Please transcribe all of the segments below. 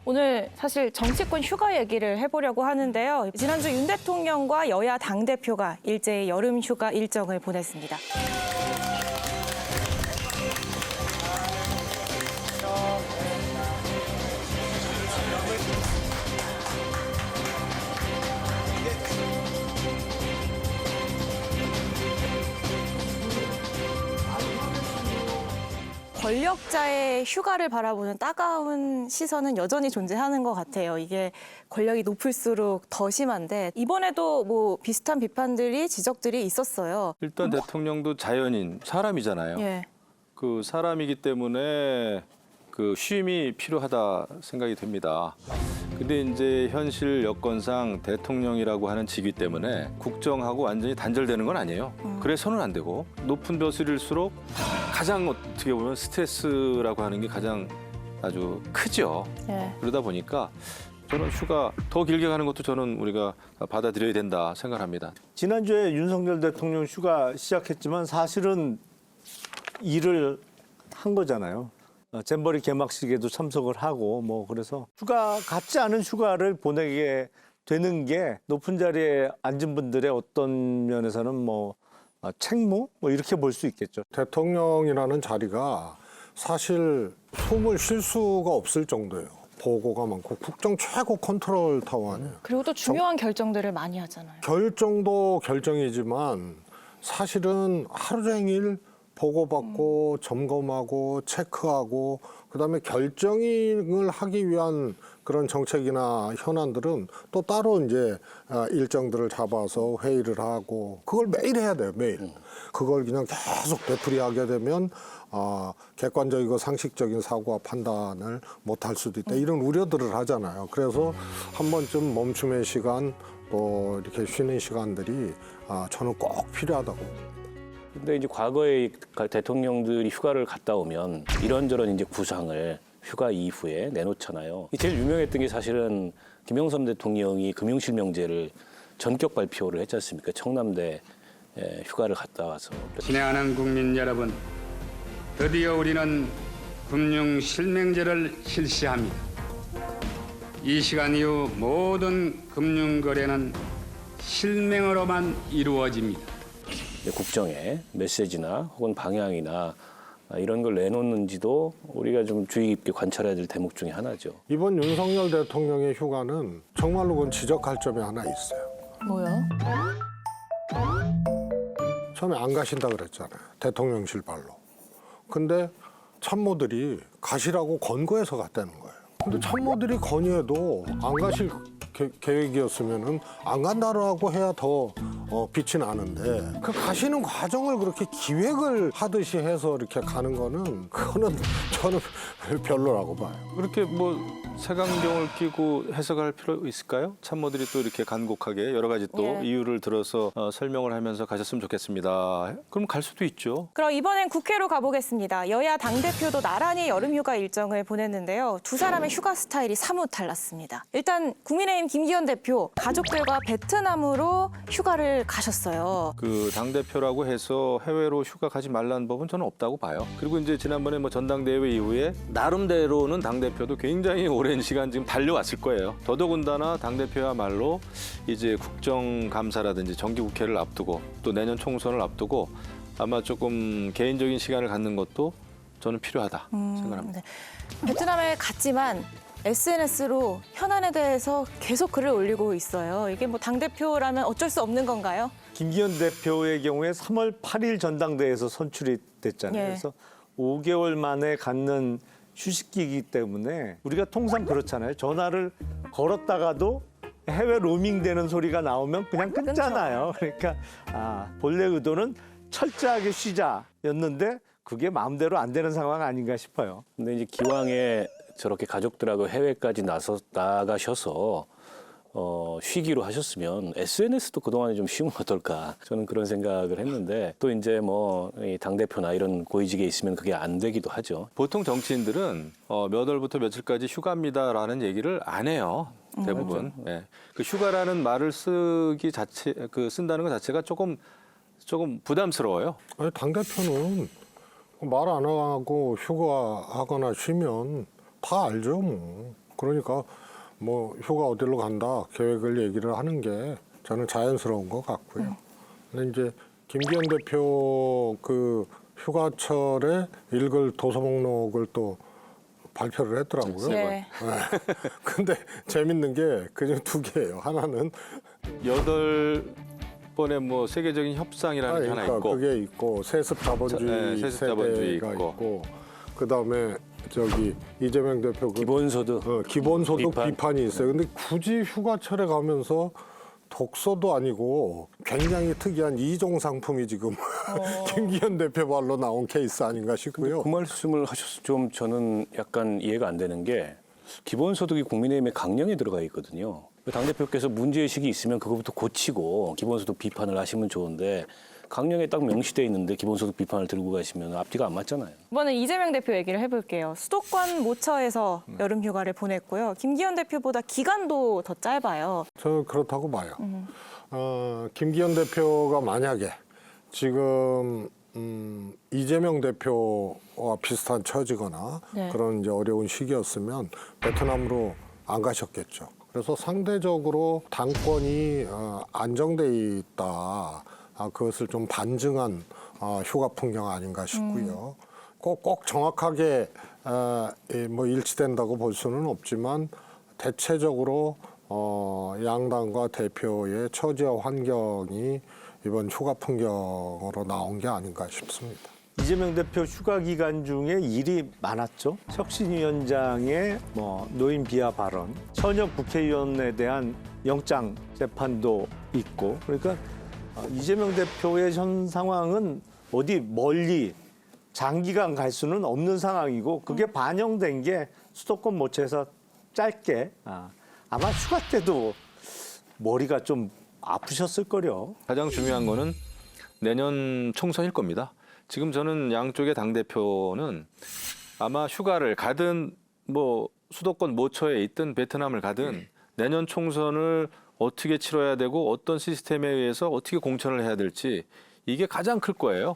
오늘 사실 정치권 휴가 얘기를 해보려고 하는데요. 지난주 윤 대통령과 여야 당대표가 일제히 여름 휴가 일정을 보냈습니다. 권력자의 휴가를 바라보는 따가운 시선은 여전히 존재하는 것 같아요. 이게 권력이 높을수록 더 심한데 이번에도 뭐 비슷한 비판들이 지적들이 있었어요. 일단 대통령도 자연인 사람이잖아요. 예. 그 사람이기 때문에 그 쉼이 필요하다 생각이 됩니다. 근데 이제 현실 여건상 대통령이라고 하는 직위 때문에 국정하고 완전히 단절되는 건 아니에요. 그래서는 안 되고 높은 벼슬일수록 가장 어떻게 보면 스트레스라고 하는 게 가장 아주 크죠. 예. 그러다 보니까 저는 휴가 더 길게 가는 것도 저는 우리가 받아들여야 된다 생각합니다. 지난주에 윤석열 대통령 휴가 시작했지만 사실은 일을 한 거잖아요. 잼버리 개막식에도 참석을 하고 뭐 그래서 휴가 같지 않은 휴가를 보내게 되는 게 높은 자리에 앉은 분들의 어떤 면에서는 뭐 책무 뭐 이렇게 볼 수 있겠죠. 대통령이라는 자리가 사실 숨을 쉴 수가 없을 정도예요. 보고가 많고 국정 최고 컨트롤 타워 아니에요. 그리고 또 중요한 결정들을 많이 하잖아요. 결정도 결정이지만 사실은 하루 종일 보고받고 점검하고 체크하고 그다음에 결정을 하기 위한 그런 정책이나 현안들은 또 따로 이제 일정들을 잡아서 회의를 하고 그걸 매일 해야 돼요, 매일. 그걸 그냥 계속 되풀이하게 되면 객관적이고 상식적인 사고와 판단을 못할 수도 있다. 이런 우려들을 하잖아요. 그래서 한 번쯤 멈춤의 시간 또 이렇게 쉬는 시간들이 저는 꼭 필요하다고 봅니다. 근데 이제 과거에 대통령들이 휴가를 갔다 오면 이런저런 이제 구상을 휴가 이후에 내놓잖아요. 제일 유명했던 게 사실은 김영삼 대통령이 금융실명제를 전격 발표를 했지 않습니까? 청남대 휴가를 갔다 와서. 친애하는 국민 여러분, 드디어 우리는 금융실명제를 실시합니다. 이 시간 이후 모든 금융거래는 실명으로만 이루어집니다. 국정의 메시지나 혹은 방향이나 이런 걸 내놓는지도 우리가 좀 주의 깊게 관찰해야 될 대목 중에 하나죠. 이번 윤석열 대통령의 휴가는 정말로 그건 지적할 점이 하나 있어요. 뭐요? 처음에 안 가신다 그랬잖아요. 대통령실 발로. 근데 참모들이 가시라고 권고해서 갔다는 거예요. 근데 참모들이 건의해도 안 가실 계획이었으면은 안 간다라고 해야 더 빛이 나는데 그 가시는 과정을 그렇게 기획을 하듯이 해서 이렇게 가는 거는 그거는 저는 별로라고 봐요. 그렇게 뭐 색안경을 끼고 해석할 필요 있을까요? 참모들이 또 이렇게 간곡하게 여러 가지 또 예. 이유를 들어서 설명을 하면서 가셨으면 좋겠습니다. 그럼 갈 수도 있죠. 그럼 이번엔 국회로 가보겠습니다. 여야 당대표도 나란히 여름휴가 일정을 보냈는데요. 두 사람의 휴가 스타일이 사뭇 달랐습니다. 일단 국민의힘 김기현 대표, 가족들과 베트남으로 휴가를 가셨어요. 그 당대표라고 해서 해외로 휴가 가지 말라는 법은 저는 없다고 봐요. 그리고 이제 지난번에 뭐 전당대회 이후에 나름대로는 당대표도 굉장히 오랜 시간 지금 달려왔을 거예요. 더더군다나 당대표야말로 이제 국정감사라든지 정기국회를 앞두고 또 내년 총선을 앞두고 아마 조금 개인적인 시간을 갖는 것도 저는 필요하다 생각합니다. 네. 베트남에 갔지만 SNS로 현안에 대해서 계속 글을 올리고 있어요. 이게 뭐 당대표라면 어쩔 수 없는 건가요? 김기현 대표의 경우에 3월 8일 전당대회에서 선출이 됐잖아요. 예. 그래서 5개월 만에 갖는 휴식기이기 때문에 우리가 통상 그렇잖아요. 전화를 걸었다가도 해외 로밍되는 소리가 나오면 그냥 끊잖아요. 그러니까 본래 의도는 철저하게 쉬자였는데 그게 마음대로 안 되는 상황 아닌가 싶어요. 근데 이제 기왕에 저렇게 가족들하고 해외까지 나가셔서 쉬기로 하셨으면 SNS도 그동안에 좀 쉬면 어떨까 저는 그런 생각을 했는데 또 이제 뭐 당대표나 이런 고위직에 있으면 그게 안 되기도 하죠. 보통 정치인들은 몇 월부터 며칠까지 휴가입니다라는 얘기를 안 해요. 대부분. 예. 그 휴가라는 말을 쓴다는 것 자체가 조금 부담스러워요. 아니, 당대표는 말 안 하고 휴가하거나 쉬면 다 알죠, 뭐. 그러니까 뭐 휴가 어디로 간다 계획을 얘기를 하는 게 저는 자연스러운 것 같고요. 근데 이제 김기현 대표 그 휴가철에 읽을 도서 목록을 또 발표를 했더라고요. 네. 근데 재밌는 게 그중 두 개예요. 하나는 8번의 뭐 세계적인 협상이라는 게 하나 그러니까 있고 그게 있고 세습 자본주의 세습 자본주의 세대가 있고. 있고 그다음에 저기 이재명 대표 그 기본소득 기본소득 비판. 비판이 있어요. 근데 굳이 휴가철에 가면서 독서도 아니고 굉장히 특이한 이종 상품이 지금 김기현 대표 발로 나온 케이스 아닌가 싶고요. 그 말씀을 하셔서 좀 저는 약간 이해가 안 되는 게 기본소득이 국민의힘의 강령에 들어가 있거든요. 당대표께서 문제의식이 있으면 그거부터 고치고 기본소득 비판을 하시면 좋은데 강령에 딱 명시돼 있는데 기본소득 비판을 들고 가시면 앞뒤가 안 맞잖아요. 이번엔 이재명 대표 얘기를 해볼게요. 수도권 모처에서 여름 휴가를 보냈고요. 김기현 대표보다 기간도 더 짧아요. 저는 그렇다고 봐요. 김기현 대표가 만약에 지금 이재명 대표와 비슷한 처지거나 네. 그런 이제 어려운 시기였으면 베트남으로 안 가셨겠죠. 그래서 상대적으로 당권이 안정돼 있다. 그것을 좀 반증한 휴가 풍경 아닌가 싶고요. 꼭 정확하게 뭐 일치된다고 볼 수는 없지만 대체적으로 양당과 대표의 처지와 환경이 이번 휴가 풍경으로 나온 게 아닌가 싶습니다. 이재명 대표 휴가 기간 중에 일이 많았죠. 혁신위원장의 뭐 노인 비하 발언, 현역 국회의원에 대한 영장 재판도 있고, 그러니까 이재명 대표의 현 상황은 어디 멀리 장기간 갈 수는 없는 상황이고, 그게 반영된 게 수도권 모처에서 짧게 아마 휴가 때도 머리가 좀 아프셨을 거려. 가장 중요한 거는 내년 총선일 겁니다. 지금 저는 양쪽의 당대표는 아마 휴가를 가든 뭐 수도권 모처에 있든 베트남을 가든 내년 총선을 어떻게 치러야 되고 어떤 시스템에 의해서 어떻게 공천을 해야 될지 이게 가장 클 거예요.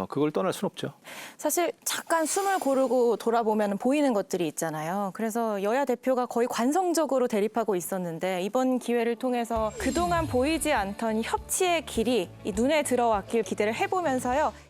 그걸 떠날 순 없죠. 사실 잠깐 숨을 고르고 돌아보면 보이는 것들이 있잖아요. 그래서 여야 대표가 거의 관성적으로 대립하고 있었는데 이번 기회를 통해서 그동안 보이지 않던 협치의 길이 이 눈에 들어왔길 기대를 해보면서요.